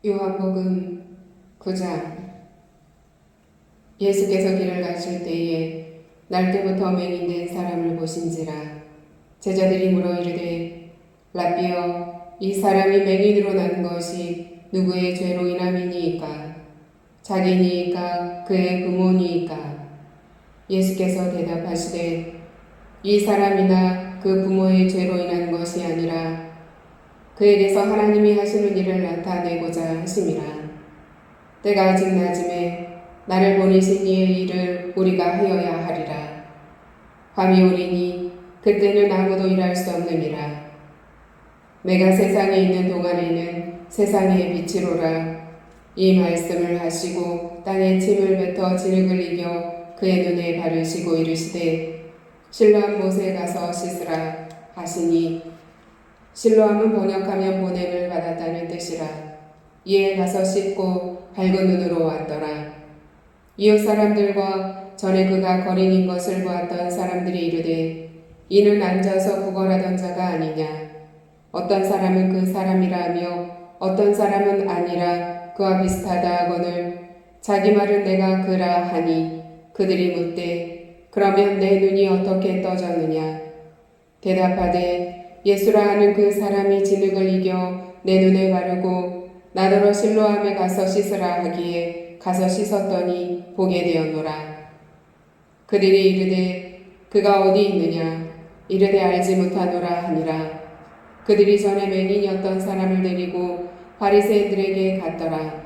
요한복음 9장. 예수께서 길을 가실 때에 날때부터 맹인된 사람을 보신지라. 제자들이 물어 이르되 라삐여, 이 사람이 맹인으로 난 것이 누구의 죄로 인함이니이까? 자기니이까 그의 부모니이까? 예수께서 대답하시되 이 사람이나 그 부모의 죄로 인한 것이 아니라 그에게서 하나님이 하시는 일을 나타내고자 하심이라. 때가 아직 낮음에 나를 보내신 이의 일을 우리가 하여야 하리라. 밤이 오리니 그때는 아무도 일할 수 없느니라. 내가 세상에 있는 동안에는 세상의 빛이로라. 이 말씀을 하시고 땅에 침을 뱉어 진흙을 이겨 그의 눈에 바르시고 이르시되 실로암 못에 가서 씻으라 하시니, 실로암은 번역하면 보냄을 받았다는 뜻이라. 이에 가서 씻고 밝은 눈으로 왔더라. 이웃 사람들과 전에 그가 거린인 것을 보았던 사람들이 이르되 이는 앉아서 구걸하던 자가 아니냐. 어떤 사람은 그 사람이라 하며 어떤 사람은 아니라 그와 비슷하다 하거늘 자기 말은 내가 그라 하니, 그들이 묻되 그러면 내 눈이 어떻게 떠졌느냐. 대답하되 예수라 하는 그 사람이 진흙을 이겨 내 눈에 바르고 나더러 실로암에 가서 씻으라 하기에 가서 씻었더니 보게 되었노라. 그들이 이르되 그가 어디 있느냐. 이르되 알지 못하노라 하니라. 그들이 전에 맹인이었던 사람을 데리고 바리새인들에게 갔더라.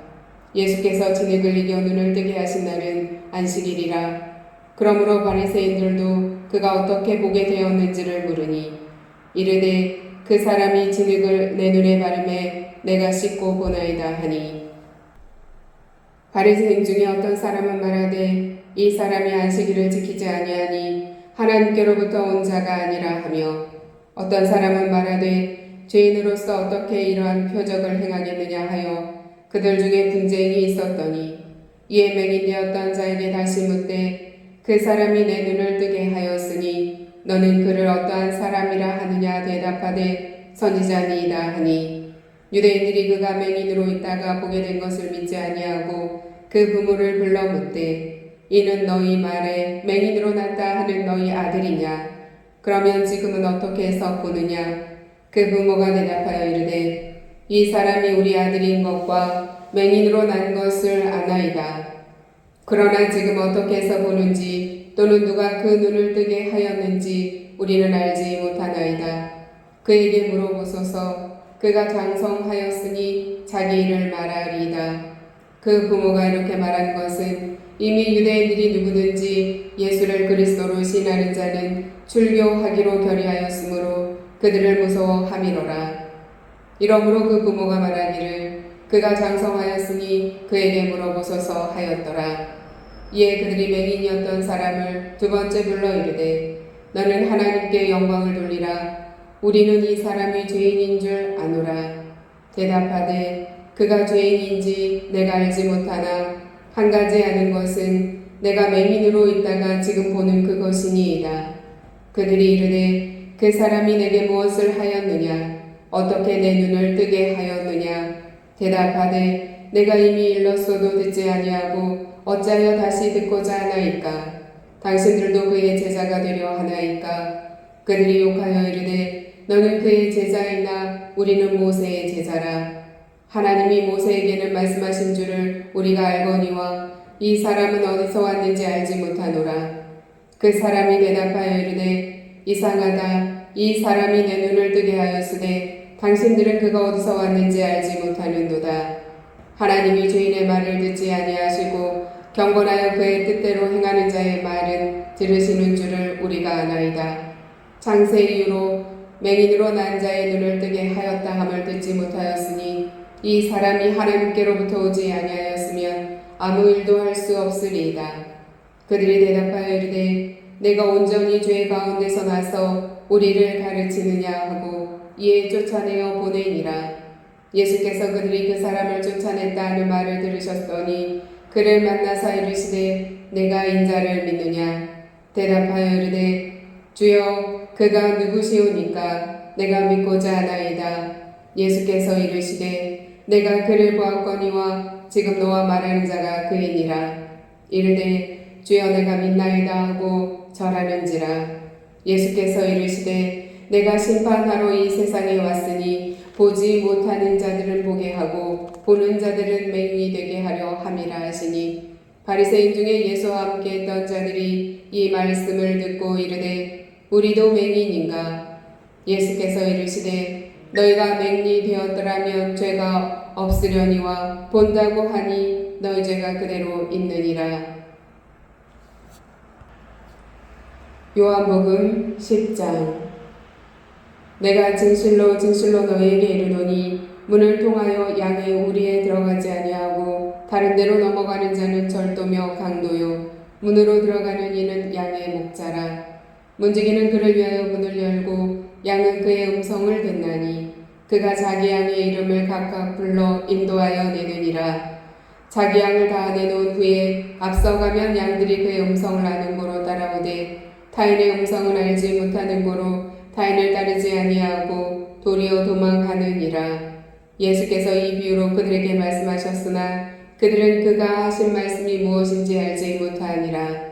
예수께서 진흙을 이겨 눈을 뜨게 하신 날은 안식일이라. 그러므로 바리새인들도 그가 어떻게 보게 되었는지를 물으니, 이르되 그 사람이 진흙을 내 눈에 바르매 내가 씻고 보나이다 하니, 바리새인 중에 어떤 사람은 말하되 이 사람이 안식일을 지키지 아니하니 하나님께로부터 온 자가 아니라 하며, 어떤 사람은 말하되 죄인으로서 어떻게 이러한 표적을 행하겠느냐 하여 그들 중에 분쟁이 있었더니, 이에 맹인되었던 자에게 다시 묻되 그 사람이 내 눈을 뜨게 하였으니 너는 그를 어떠한 사람이라 하느냐. 대답하되 선지자니이다 하니, 유대인들이 그가 맹인으로 있다가 보게 된 것을 믿지 아니하고 그 부모를 불러 묻되 이는 너희 말에 맹인으로 났다 하는 너희 아들이냐. 그러면 지금은 어떻게 해서 보느냐. 그 부모가 대답하여 이르되 이 사람이 우리 아들인 것과 맹인으로 난 것을 아나이다. 그러나 지금 어떻게 해서 보는지 또는 누가 그 눈을 뜨게 하였는지 우리는 알지 못하나이다. 그에게 물어보소서. 그가 장성하였으니 자기 일을 말하리이다. 그 부모가 이렇게 말한 것은 이미 유대인들이 누구든지 예수를 그리스도로 신하는 자는 출교하기로 결의하였으므로 그들을 무서워함이로라. 이러므로 그 부모가 말하기를 그가 장성하였으니 그에게 물어보소서 하였더라. 이에 그들이 맹인이었던 사람을 두 번째 불러 이르되 너는 하나님께 영광을 돌리라. 우리는 이 사람이 죄인인 줄 아노라. 대답하되 그가 죄인인지 내가 알지 못하나 한 가지 아는 것은 내가 맹인으로 있다가 지금 보는 그것이니이다. 그들이 이르되 그 사람이 내게 무엇을 하였느냐. 어떻게 내 눈을 뜨게 하였느냐. 대답하되 내가 이미 일렀어도 듣지 아니하고 어찌하여 다시 듣고자 하나이까. 당신들도 그의 제자가 되려 하나이까. 그들이 욕하여 이르되 너는 그의 제자이나 우리는 모세의 제자라. 하나님이 모세에게는 말씀하신 줄을 우리가 알거니와 이 사람은 어디서 왔는지 알지 못하노라. 그 사람이 대답하여 이르되 이상하다. 이 사람이 내 눈을 뜨게 하였으되 당신들은 그가 어디서 왔는지 알지 못하는도다. 하나님이 죄인의 말을 듣지 아니하시고 경건하여 그의 뜻대로 행하는 자의 말은 들으시는 줄을 우리가 아나이다. 창세 이후로 맹인으로 난 자의 눈을 뜨게 하였다 함을 듣지 못하였으니 이 사람이 하나님께로부터 오지 아니하였으면 아무 일도 할 수 없으리이다. 그들이 대답하여 이르되 내가 온전히 죄 가운데서 나서 우리를 가르치느냐 하고 이에 쫓아내어 보내니라. 예수께서 그들이 그 사람을 쫓아냈다 하는 말을 들으셨더니 그를 만나사 이르시되 내가 인자를 믿느냐. 대답하여 이르되 주여 그가 누구시오니까 내가 믿고자 하나이다. 예수께서 이르시되 내가 그를 보았거니와 지금 너와 말하는 자가 그이니라. 이르되 주여 내가 믿나이다 하고 절하는지라. 예수께서 이르시되 내가 심판하러 이 세상에 왔으니 보지 못하는 자들은 보게 하고 보는 자들은 맹인이 되게 하려 함이라 하시니 바리새인 중에 예수와 함께 했던 자들이 이 말씀을 듣고 이르되 우리도 맹인인가. 예수께서 이르시되 너희가 맹인이 되었더라면 죄가 없으려니와 본다고 하니 너희 죄가 그대로 있느니라. 요한복음 10장. 내가 진실로 진실로 너희에게 이르노니 문을 통하여 양의 우리에 들어가지 아니하고 다른 데로 넘어가는 자는 절도며 강도요 문으로 들어가는 이는 양의 목자라. 문지기는 그를 위하여 문을 열고 양은 그의 음성을 듣나니 그가 자기 양의 이름을 각각 불러 인도하여 내느니라. 자기 양을 다 내놓은 후에 앞서가면 양들이 그의 음성을 아는 고로 따라오되 타인의 음성은 알지 못하는 고로 타인을 따르지 아니하고 도리어 도망가느니라. 예수께서 이 비유로 그들에게 말씀하셨으나 그들은 그가 하신 말씀이 무엇인지 알지 못하니라.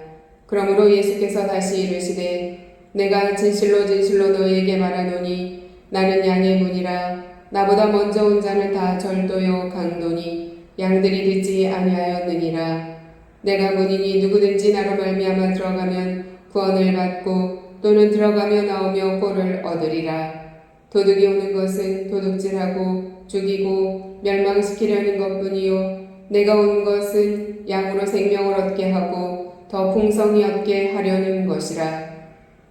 그러므로 예수께서 다시 이르시되 내가 진실로 진실로 너희에게 말하노니 나는 양의 문이라. 나보다 먼저 온 자는 다 절도요 강도니 양들이 듣지 아니하였느니라. 내가 문이니 누구든지 나로 말미암아 들어가면 구원을 받고 또는 들어가며 나오며 꼴을 얻으리라. 도둑이 오는 것은 도둑질하고 죽이고 멸망시키려는 것뿐이요 내가 온 것은 양으로 생명을 얻게 하고 더 풍성히 얻게 하려는 것이라.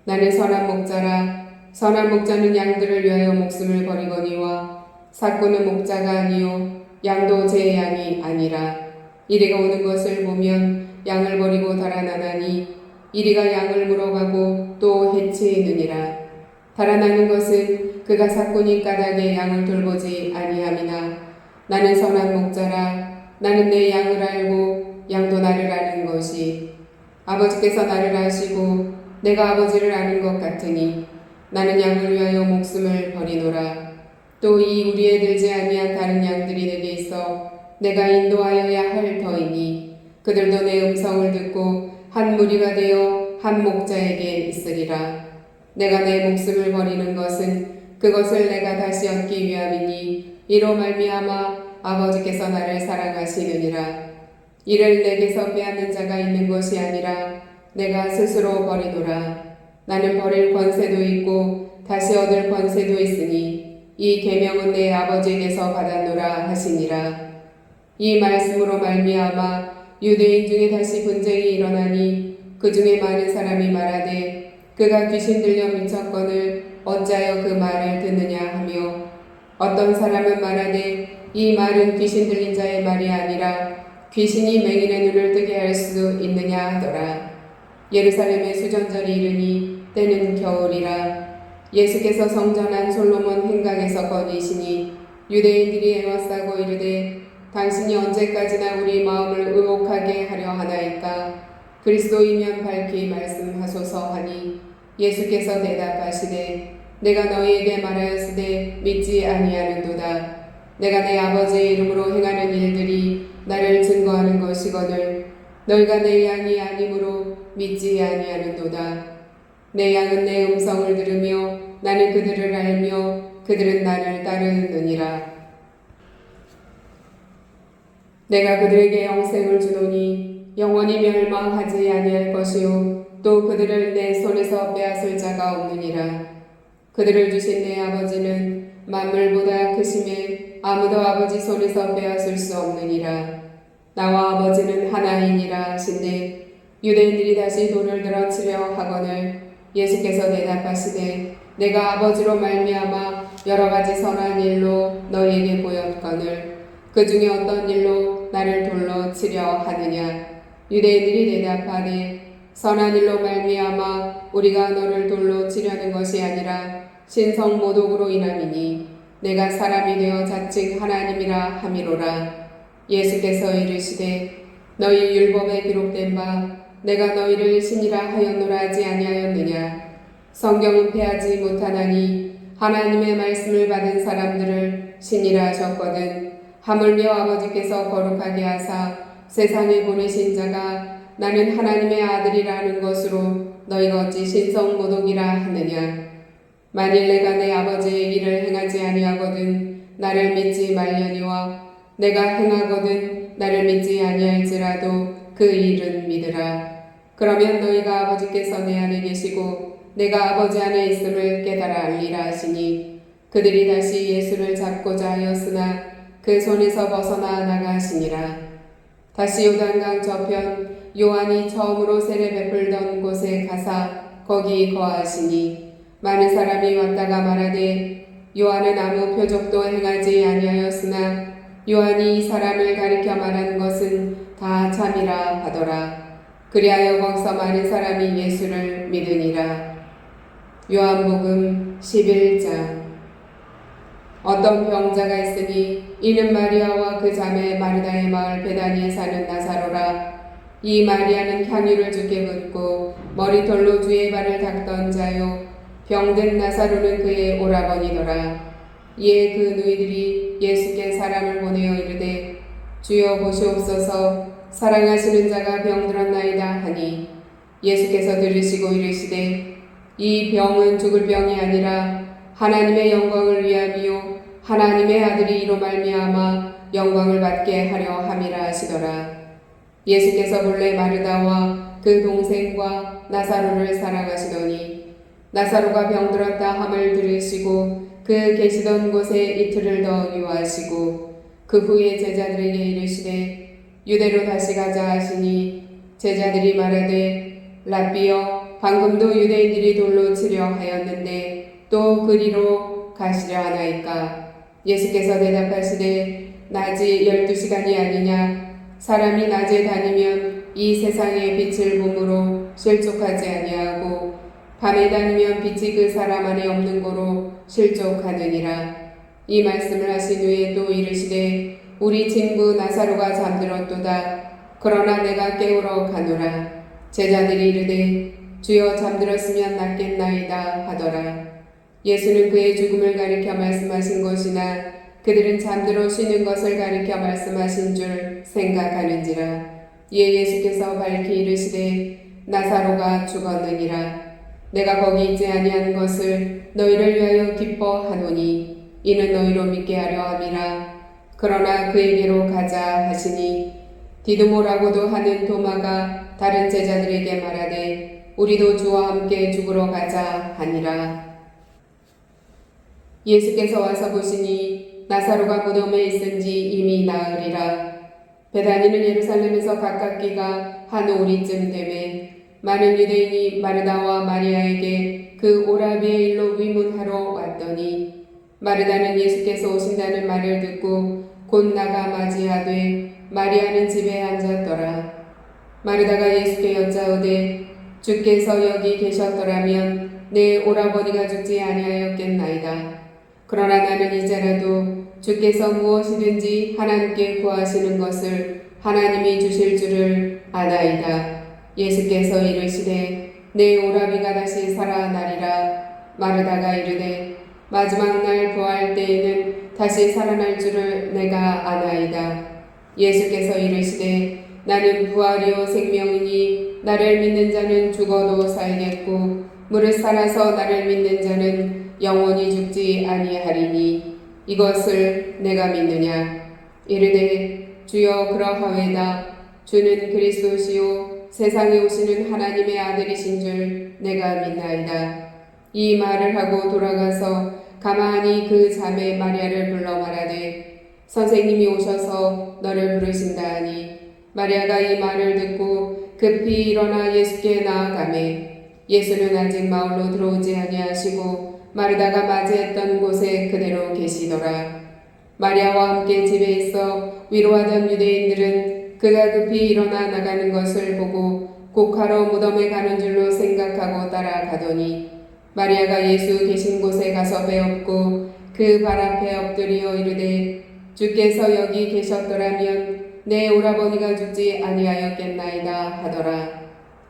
나는 선한 목자라. 선한 목자는 양들을 위하여 목숨을 버리거니와 사꾼은 목자가 아니요 양도 제 양이 아니라. 이리가 오는 것을 보면 양을 버리고 달아나나니 이리가 양을 물어가고 또 해치느니라. 달아나는 것은 그가 사꾼이 까닭에 양을 돌보지 아니함이나 나는 선한 목자라. 나는 내 양을 알고 양도 나를 아는 것이 아버지께서 나를 아시고 내가 아버지를 아는 것 같으니 나는 양을 위하여 목숨을 버리노라. 또 이 우리에 들지 아니한 다른 양들이 내게 있어 내가 인도하여야 할 터이니 그들도 내 음성을 듣고 한 무리가 되어 한 목자에게 있으리라. 내가 내 목숨을 버리는 것은 그것을 내가 다시 얻기 위함이니 이로 말미암아 아버지께서 나를 사랑하시느니라. 이를 내게서 빼앗는 자가 있는 것이 아니라 내가 스스로 버리노라. 나는 버릴 권세도 있고 다시 얻을 권세도 있으니 이 계명은 내 아버지에게서 받았노라 하시니라. 이 말씀으로 말미암아 유대인 중에 다시 분쟁이 일어나니 그 중에 많은 사람이 말하되 그가 귀신 들려 미쳤거늘 어찌하여 그 말을 듣느냐 하며 어떤 사람은 말하되 이 말은 귀신 들린 자의 말이 아니라 귀신이 맹인의 눈을 뜨게 할 수 있느냐 하더라. 예루살렘의 수전절이 이르니 때는 겨울이라. 예수께서 성전한 솔로몬 행각에서 거니시니 유대인들이 애워싸고 이르되 당신이 언제까지나 우리 마음을 의혹하게 하려 하나이까. 그리스도이면 밝히 말씀하소서 하니 예수께서 대답하시되 내가 너희에게 말하였으되 믿지 아니하는도다. 내가 내 아버지의 이름으로 행하는 일들이 나를 증거하는 것이거늘 너희가 내 양이 아니므로 믿지 아니하는도다. 내 양은 내 음성을 들으며 나는 그들을 알며 그들은 나를 따르느니라. 내가 그들에게 영생을 주노니 영원히 멸망하지 아니할 것이요 또 그들을 내 손에서 빼앗을 자가 없느니라. 그들을 주신 내 아버지는 만물보다 크심에 아무도 아버지 손에서 빼앗을 수 없느니라. 나와 아버지는 하나이니라 하신대 유대인들이 다시 돌을 들어 치려 하거늘 예수께서 대답하시되 내가 아버지로 말미암아 여러 가지 선한 일로 너희에게 보였거늘 그 중에 어떤 일로 나를 돌로 치려 하느냐. 유대인들이 대답하되 선한 일로 말미암아 우리가 너를 돌로 치려는 것이 아니라 신성 모독으로 인함이니 내가 사람이 되어 자칭 하나님이라 함이로라. 예수께서 이르시되 너희 율법에 기록된 바 내가 너희를 신이라 하였노라 하지 아니하였느냐. 성경은 패하지 못하나니 하나님의 말씀을 받은 사람들을 신이라 하셨거든 하물며 아버지께서 거룩하게 하사 세상에 보내신 자가 나는 하나님의 아들이라는 것으로 너희가 어찌 신성모독이라 하느냐. 만일 내가 내 아버지의 일을 행하지 아니하거든 나를 믿지 말려니와 내가 행하거든 나를 믿지 아니할지라도 그 일은 믿으라. 그러면 너희가 아버지께서 내 안에 계시고 내가 아버지 안에 있음을 깨달아 알리라 하시니 그들이 다시 예수를 잡고자 하였으나 그 손에서 벗어나 나가시니라. 다시 요단강 저편 요한이 처음으로 세례 베풀던 곳에 가사 거기 거하시니 많은 사람이 왔다가 말하되 요한은 아무 표적도 행하지 아니하였으나 요한이 이 사람을 가리켜 말하는 것은 다 참이라 하더라. 그리하여 거기서 많은 사람이 예수를 믿으니라. 요한복음 11장. 어떤 병자가 있으니 이는 마리아와 그 자매 마르다의 마을 베다니에 사는 나사로라. 이 마리아는 향유를 주께 붓고 머리털로 주의 발을 닦던 자요 병든 나사로는 그의 오라버니더라. 이에 그 누이들이 예수께 사람을 보내어 이르되 주여 보시옵소서 사랑하시는 자가 병들었나이다 하니 예수께서 들으시고 이르시되 이 병은 죽을 병이 아니라 하나님의 영광을 위함이요 하나님의 아들이 이로 말미암아 영광을 받게 하려 함이라 하시더라. 예수께서 본래 마르다와 그 동생과 나사로를 사랑하시더니 나사로가 병들었다 함을 들으시고 그 계시던 곳에 이틀을 더 유하시고 그 후에 제자들에게 이르시되 유대로 다시 가자 하시니 제자들이 말하되 랍비여 방금도 유대인들이 돌로 치려 하였는데 또 그리로 가시려 하나이까. 예수께서 대답하시되 낮이 12시간이 아니냐. 사람이 낮에 다니면 이 세상의 빛을 봄으로 실족하지 아니하고 밤에 다니면 빛이 그 사람 안에 없는 고로 실족하느니라. 이 말씀을 하신 후에 또 이르시되 우리 친구 나사로가 잠들었도다. 그러나 내가 깨우러 가노라. 제자들이 이르되 주여 잠들었으면 낫겠나이다 하더라. 예수는 그의 죽음을 가리켜 말씀하신 것이나 그들은 잠들어 쉬는 것을 가리켜 말씀하신 줄 생각하는지라. 이에 예수께서 밝히 이르시되 나사로가 죽었느니라. 내가 거기 있지 아니한 것을 너희를 위하여 기뻐하노니 이는 너희로 믿게 하려 함이라. 그러나 그에게로 가자 하시니 디두모라고도 하는 도마가 다른 제자들에게 말하되 우리도 주와 함께 죽으러 가자 하니라. 예수께서 와서 보시니 나사로가 무덤에 있은지 이미 나으리라. 베다니는 예루살렘에서 가깝기가 한 오리쯤 되매 많은 유대인이 마르다와 마리아에게 그 오라비의 일로 위문하러 왔더니 마르다는 예수께서 오신다는 말을 듣고 곧 나가 맞이하되 마리아는 집에 앉았더라. 마르다가 예수께 여짜오되 주께서 여기 계셨더라면 내 오라버니가 죽지 아니하였겠나이다. 그러나 나는 이제라도 주께서 무엇이든지 하나님께 구하시는 것을 하나님이 주실 줄을 아나이다. 예수께서 이르시되 내 오라비가 다시 살아나리라. 마르다가 이르되 마지막 날 부활 때에는 다시 살아날 줄을 내가 아나이다. 예수께서 이르시되 나는 부활이요 생명이니 나를 믿는 자는 죽어도 살겠고 무릇 살아서 나를 믿는 자는 영원히 죽지 아니하리니 이것을 내가 믿느냐. 이르되 주여 그러하외다. 주는 그리스도시요 세상에 오시는 하나님의 아들이신 줄 내가 믿나이다. 이 말을 하고 돌아가서 가만히 그 자매 마리아를 불러 말하되 선생님이 오셔서 너를 부르신다 하니 마리아가 이 말을 듣고 급히 일어나 예수께 나아가매 예수는 아직 마을로 들어오지 아니하시고 마르다가 맞이했던 곳에 그대로 계시더라. 마리아와 함께 집에 있어 위로하던 유대인들은 그가 급히 일어나 나가는 것을 보고 곡하러 무덤에 가는 줄로 생각하고 따라가더니 마리아가 예수 계신 곳에 가서 배웠고 그 발 앞에 엎드려 이르되 주께서 여기 계셨더라면 내 오라버니가 죽지 아니하였겠나이다 하더라.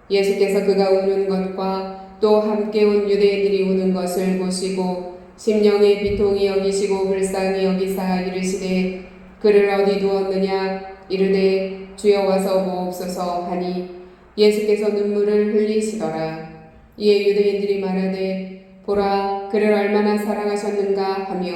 예수께서 그가 우는 것과 또 함께 온 유대인들이 우는 것을 보시고 심령의 비통이 여기시고 불쌍히 여기사 이르시되 그를 어디 두었느냐 이르되 주여 와서 보옵소서 하니 예수께서 눈물을 흘리시더라. 이에 유대인들이 말하되 보라 그를 얼마나 사랑하셨는가 하며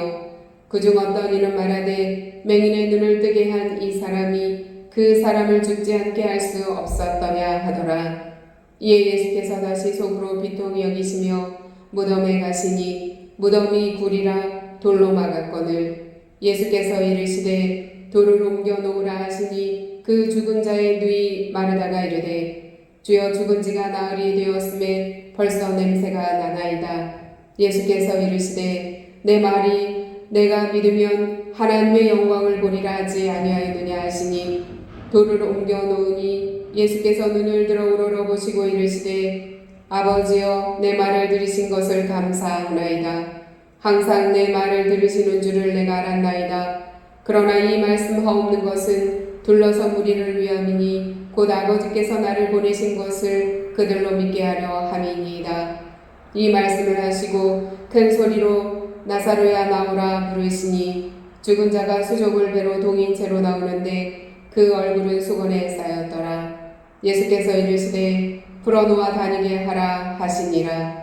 그중 어떤 이는 말하되 맹인의 눈을 뜨게 한 이 사람이 그 사람을 죽지 않게 할 수 없었더냐 하더라. 이에 예수께서 다시 속으로 비통히 여기시며 무덤에 가시니 무덤이 굴이라 돌로 막았거늘 예수께서 이르시되 돌을 옮겨 놓으라 하시니 그 죽은 자의 누이 마르다가 이르되 주여 죽은 지가 나흘이 되었음에 벌써 냄새가 나나이다. 예수께서 이르시되 내 말이 내가 믿으면 하나님의 영광을 보리라 하지 아니하였느냐 하시니 돌을 옮겨 놓으니 예수께서 눈을 들어 우러러보시고 이르시되 아버지여 내 말을 들으신 것을 감사하나이다. 항상 내 말을 들으시는 줄을 내가 알았나이다. 그러나 이 말씀 허없는 것은 둘러서 무리를 위함이니 곧 아버지께서 나를 보내신 것을 그들로 믿게 하려 함이니이다. 이 말씀을 하시고 큰 소리로 나사로야 나오라 부르시니 죽은 자가 수족을 배로 동인 채로 나오는데 그 얼굴은 수건에 쌓였더라. 예수께서 이르시되 풀어놓아 다니게 하라 하시니라.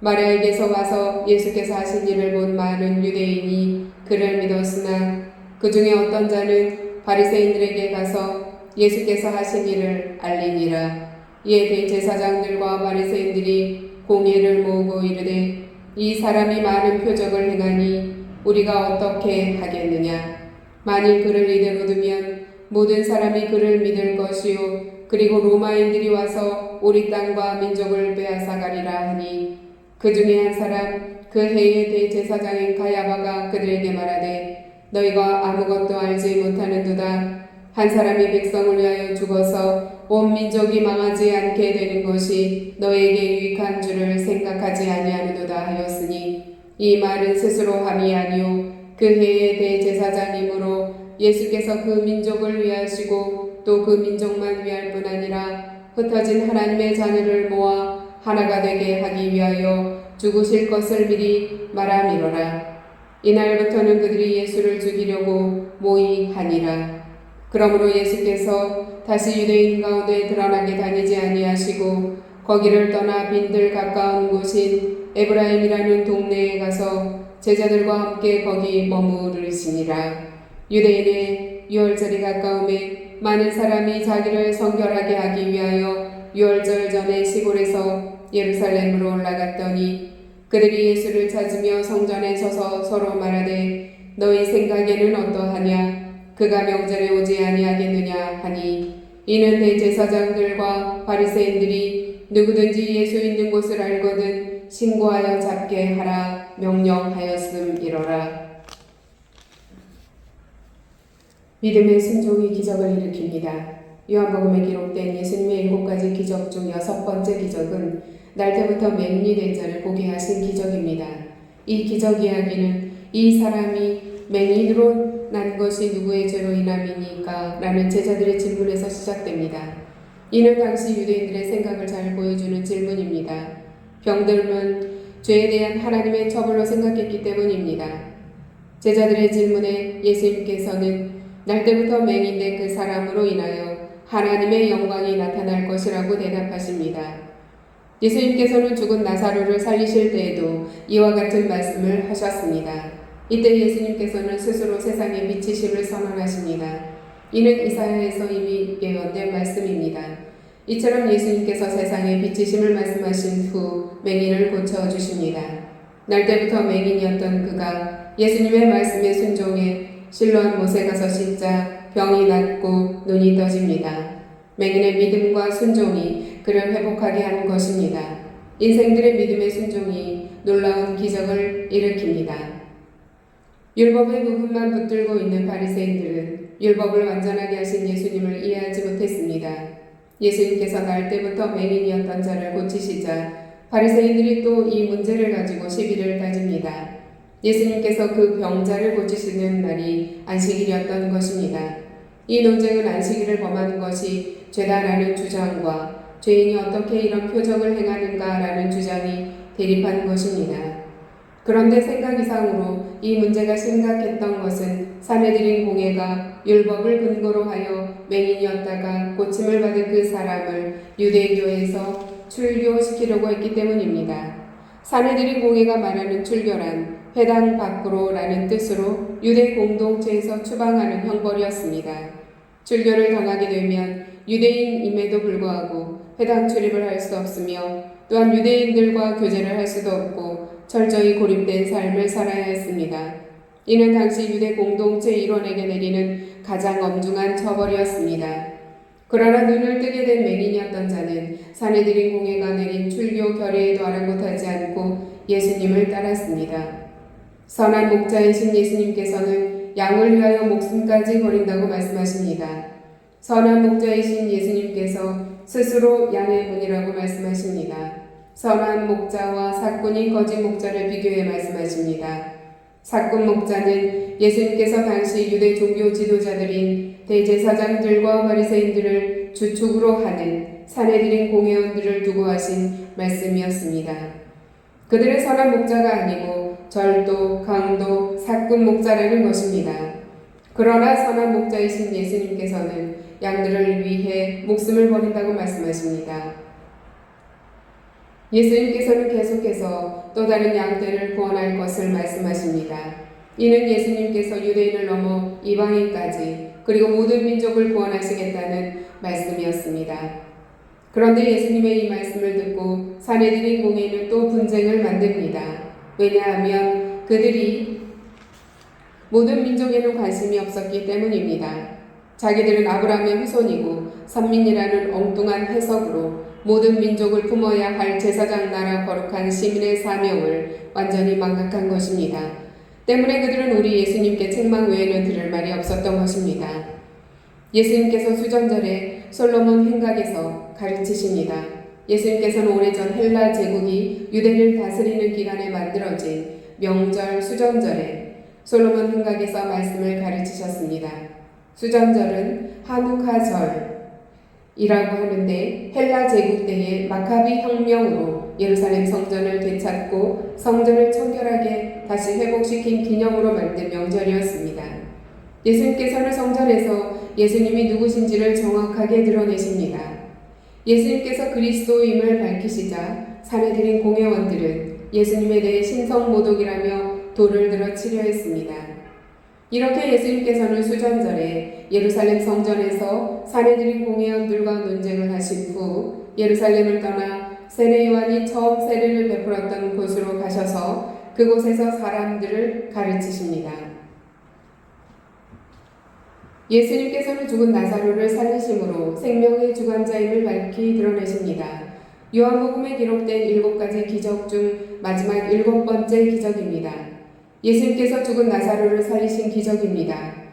마리아에게서 와서 예수께서 하신 일을 본 많은 유대인이 그를 믿었으나 그 중에 어떤 자는 바리새인들에게 가서 예수께서 하신 일을 알리니라. 이에 대제사장들과 바리새인들이 공회를 모으고 이르되 이 사람이 많은 표적을 행하니 우리가 어떻게 하겠느냐. 만일 그를 이대로 두면 모든 사람이 그를 믿을 것이요 그리고 로마인들이 와서 우리 땅과 민족을 빼앗아가리라 하니 그 중에 한 사람 그 해의 대제사장인 가야바가 그들에게 말하되 너희가 아무것도 알지 못하는도다. 한 사람이 백성을 위하여 죽어서 온 민족이 망하지 않게 되는 것이 너에게 유익한 줄을 생각하지 아니하는도다 하였으니 이 말은 스스로 함이 아니요 그 해의 대제사장이므로 예수께서 그 민족을 위하시고 또 그 민족만 위할 뿐 아니라 흩어진 하나님의 자녀를 모아 하나가 되게 하기 위하여 죽으실 것을 미리 말함이로라. 이날부터는 그들이 예수를 죽이려고 모의하니라. 그러므로 예수께서 다시 유대인 가운데 드러나게 다니지 아니하시고 거기를 떠나 빈들 가까운 곳인 에브라임이라는 동네에 가서 제자들과 함께 거기 머무르시니라. 유대인의 유월절이 가까움에 많은 사람이 자기를 성결하게 하기 위하여 유월절 전에 시골에서 예루살렘으로 올라갔더니 그들이 예수를 찾으며 성전에 서서 서로 말하되 너희 생각에는 어떠하냐 그가 명절에 오지 아니하겠느냐 하니 이는 대제사장들과 바리새인들이 누구든지 예수 있는 곳을 알거든 신고하여 잡게 하라 명령하였음이로라. 믿음의 순종이 기적을 일으킵니다. 요한복음에 기록된 예수님의 7가지 기적 중 6번째 기적은 날 때부터 맹인이 된 자를 보게 하신 기적입니다. 이 기적 이야기는 이 사람이 맹인으로 난 것이 누구의 죄로 인함이니까? 라는 제자들의 질문에서 시작됩니다. 이는 당시 유대인들의 생각을 잘 보여주는 질문입니다. 병들면 죄에 대한 하나님의 처벌로 생각했기 때문입니다. 제자들의 질문에 예수님께서는 날 때부터 맹인된 그 사람으로 인하여 하나님의 영광이 나타날 것이라고 대답하십니다. 예수님께서는 죽은 나사로를 살리실 때에도 이와 같은 말씀을 하셨습니다. 이때 예수님께서는 스스로 세상의 빛이심을 선언하십니다. 이는 이사야에서 이미 예언된 말씀입니다. 이처럼 예수님께서 세상의 빛이심을 말씀하신 후 맹인을 고쳐주십니다. 날 때부터 맹인이었던 그가 예수님의 말씀에 순종해 실로암 못에 가서 씻자 병이 낫고 눈이 떠집니다. 맹인의 믿음과 순종이 그를 회복하게 하는 것입니다. 인생들의 믿음의 순종이 놀라운 기적을 일으킵니다. 율법의 부분만 붙들고 있는 바리새인들은 율법을 완전하게 하신 예수님을 이해하지 못했습니다. 예수님께서 날 때부터 맹인이었던 자를 고치시자 바리새인들이 또 이 문제를 가지고 시비를 다집니다. 예수님께서 그 병자를 고치시는 날이 안식일이었던 것입니다. 이 논쟁은 안식일을 범하는 것이 죄다라는 주장과 죄인이 어떻게 이런 표적을 행하는가라는 주장이 대립하는 것입니다. 그런데 생각 이상으로 이 문제가 심각했던 것은 사내들인 공회가 율법을 근거로 하여 맹인이었다가 고침을 받은 그 사람을 유대교에서 출교시키려고 했기 때문입니다. 사내들인 공회가 말하는 출교란 회당 밖으로라는 뜻으로 유대 공동체에서 추방하는 형벌이었습니다. 출교를 당하게 되면 유대인임에도 불구하고 회당 출입을 할 수 없으며 또한 유대인들과 교제를 할 수도 없고 철저히 고립된 삶을 살아야 했습니다. 이는 당시 유대 공동체 일원에게 내리는 가장 엄중한 처벌이었습니다. 그러나 눈을 뜨게 된 맹인이었던 자는 사내들인 공회가 내린 출교 결의에도 아랑곳하지 않고 예수님을 따랐습니다. 선한 목자이신 예수님께서는 양을 위하여 목숨까지 버린다고 말씀하십니다. 선한 목자이신 예수님께서 스스로 양의 분이라고 말씀하십니다. 선한 목자와 사꾼이 거짓 목자를 비교해 말씀하십니다. 사꾼 목자는 예수님께서 당시 유대 종교 지도자들인 대제사장들과 바리새인들을 주축으로 하는 사내들인 공회원들을 두고 하신 말씀이었습니다. 그들은 선한 목자가 아니고 절도, 강도, 사꾼 목자라는 것입니다. 그러나 선한 목자이신 예수님께서는 양들을 위해 목숨을 버린다고 말씀하십니다. 예수님께서는 계속해서 또 다른 양떼를 구원할 것을 말씀하십니다. 이는 예수님께서 유대인을 넘어 이방인까지 그리고 모든 민족을 구원하시겠다는 말씀이었습니다. 그런데 예수님의 이 말씀을 듣고 사내들인 공회는 또 분쟁을 만듭니다. 왜냐하면 그들이 모든 민족에는 관심이 없었기 때문입니다. 자기들은 아브라함의 후손이고 선민이라는 엉뚱한 해석으로 모든 민족을 품어야 할 제사장 나라 거룩한 시민의 사명을 완전히 망각한 것입니다. 때문에 그들은 우리 예수님께 책망 외에는 들을 말이 없었던 것입니다. 예수님께서 수전절에 솔로몬 행각에서 가르치십니다. 예수님께서는 오래전 헬라 제국이 유대를 다스리는 기간에 만들어진 명절 수전절에 솔로몬 행각에서 말씀을 가르치셨습니다. 수전절은 하누카절 이라고 하는데 헬라 제국 때의 마카비 혁명으로 예루살렘 성전을 되찾고 성전을 청결하게 다시 회복시킨 기념으로 만든 명절이었습니다. 예수님께서는 성전에서 예수님이 누구신지를 정확하게 드러내십니다. 예수님께서 그리스도임을 밝히시자 사내들인 공회원들은 예수님에 대해 신성모독이라며 돌을 들어 치려 했습니다. 이렇게 예수님께서는 수전절에 예루살렘 성전에서 사내들인 공회원들과 논쟁을 하신 후 예루살렘을 떠나 세례 요한이 처음 세례를 베풀었던 곳으로 가셔서 그곳에서 사람들을 가르치십니다. 예수님께서는 죽은 나사로를 살리심으로 생명의 주관자임을 밝히 드러내십니다. 요한복음에 기록된 7가지 기적 중 마지막 7번째 기적입니다. 예수님께서 죽은 나사로를 살리신 기적입니다.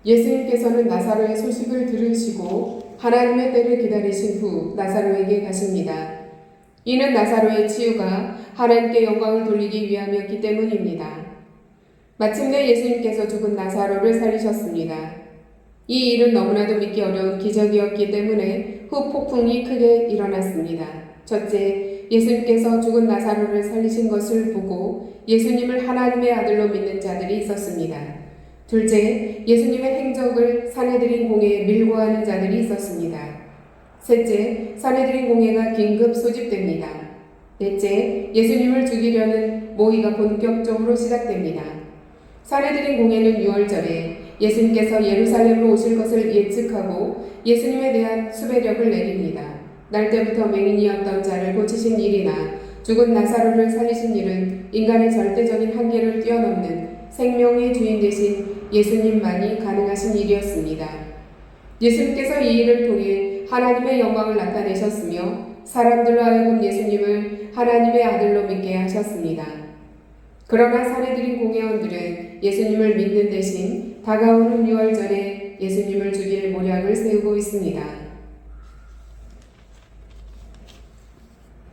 예수님께서는 나사로의 소식을 들으시고 하나님의 때를 기다리신 후 나사로에게 가십니다. 이는 나사로의 치유가 하나님께 영광을 돌리기 위함이었기 때문입니다. 마침내 예수님께서 죽은 나사로를 살리셨습니다. 이 일은 너무나도 믿기 어려운 기적이었기 때문에 후폭풍이 크게 일어났습니다. 첫째, 예수님께서 죽은 나사로를 살리신 것을 보고 예수님을 하나님의 아들로 믿는 자들이 있었습니다. 둘째, 예수님의 행적을 사내들인 공회에 밀고하는 자들이 있었습니다. 셋째, 사내들인 공회가 긴급 소집됩니다. 넷째, 예수님을 죽이려는 모의가 본격적으로 시작됩니다. 사내들인 공회는 6월절에 예수님께서 예루살렘으로 오실 것을 예측하고 예수님에 대한 수배력을 내립니다. 날 때부터 맹인이었던 자를 고치신 일이나 죽은 나사로를 살리신 일은 인간의 절대적인 한계를 뛰어넘는 생명의 주인 되신 예수님만이 가능하신 일이었습니다. 예수님께서 이 일을 통해 하나님의 영광을 나타내셨으며 사람들로 하여금 예수님을 하나님의 아들로 믿게 하셨습니다. 그러나 사내들인 공회원들은 예수님을 믿는 대신 다가오는 6월절에 예수님을 죽일 모략을 세우고 있습니다.